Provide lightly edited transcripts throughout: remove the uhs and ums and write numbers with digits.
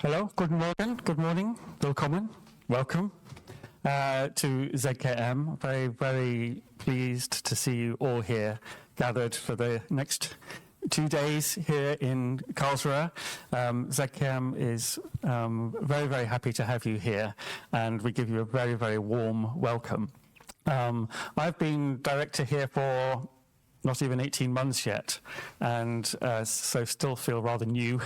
Hello, good morning, willkommen, welcome to ZKM. Very pleased to see you all here, gathered for the next 2 days here in Karlsruhe. ZKM is very happy to have you here, and we give you a very warm welcome. I've been director here for not even 18 months yet, and so still feel rather new,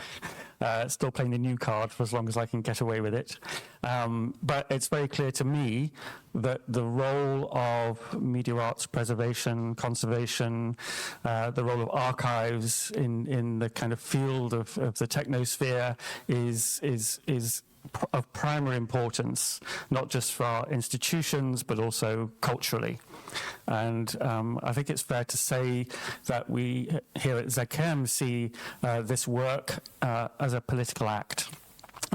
still playing the new card for as long as I can get away with it. But it's very clear to me that the role of media arts preservation, conservation, the role of archives in the kind of field of the technosphere is of primary importance, not just for our institutions, but also culturally. And I think it's fair to say that we here at ZKM see this work as a political act.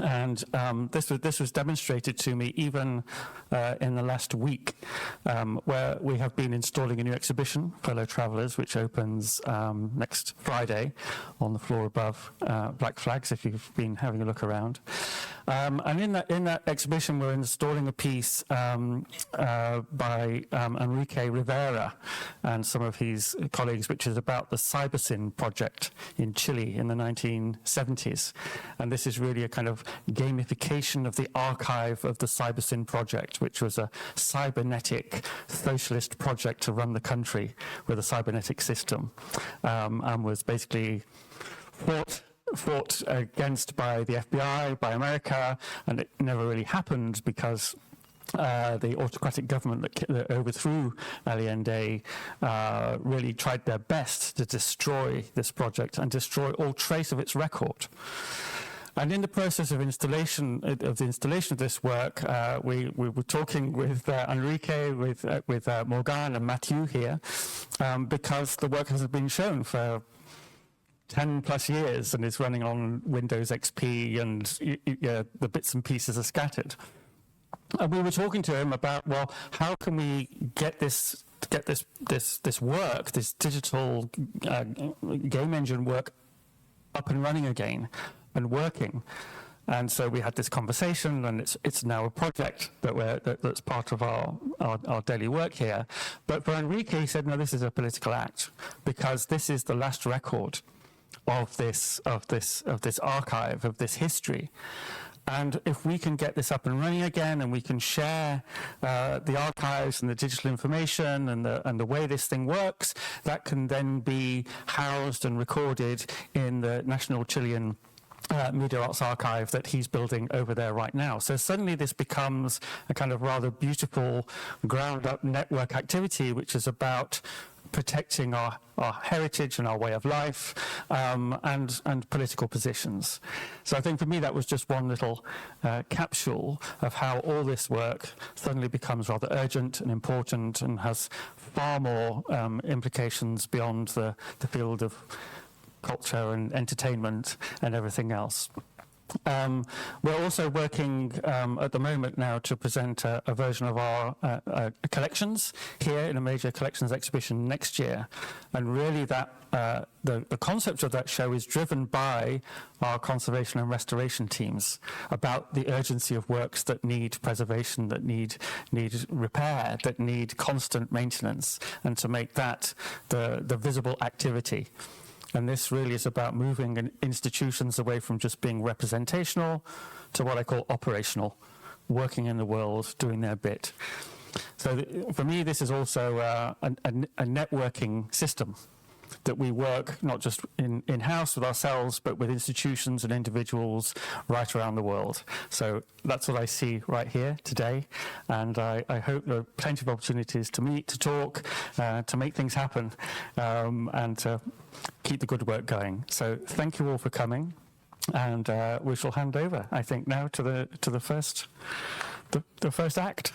And this was demonstrated to me even in the last week, where we have been installing a new exhibition, Fellow Travellers, which opens next Friday on the floor above Black Flags, if you've been having a look around. And in that exhibition, we're installing a piece by Enrique Rivera and some of his colleagues, which is about the Cybersyn project in Chile in the 1970s. And this is really a kind of gamification of the archive of the Cybersyn project, which was a cybernetic socialist project to run the country with a cybernetic system, and was basically fought against by the FBI, by America, and it never really happened because the autocratic government that overthrew Allende really tried their best to destroy this project and destroy all trace of its record. And in the process of installation of this work, we were talking with Enrique, with Morgan and Matthew here, because the work hasn't been shown for 10 plus years and is running on Windows XP, and the bits and pieces are scattered. And we were talking to him about, well, how can we get this work, this digital game engine work, up and running again and working? And so we had this conversation, and it's now a project that's part of our daily work here. But for Enrique, he said, no, this is a political act, because this is the last record of this archive, of this history. And if we can get this up and running again, and we can share the archives and the digital information and the way this thing works, that can then be housed and recorded in the National Chilean Media Arts Archive that he's building over there right now. So suddenly this becomes a kind of rather beautiful ground-up network activity, which is about protecting our heritage and our way of life, and political positions. So I think for me that was just one little capsule of how all this work suddenly becomes rather urgent and important and has far more implications beyond the field of culture and entertainment and everything else. We're also working at the moment now to present a version of our collections here in a major collections exhibition next year. And really that the concept of that show is driven by our conservation and restoration teams about the urgency of works that need preservation, that need repair, that need constant maintenance, and to make that the visible activity. And this really is about moving institutions away from just being representational to what I call operational, working in the world, doing their bit. So for me, this is also a networking system that we work not just in-house with ourselves, but with institutions and individuals right around the world. So that's what I see right here today. And I hope there are plenty of opportunities to meet, to talk, to make things happen, and to keep the good work going. So thank you all for coming. And we shall hand over, I think, now to the first act.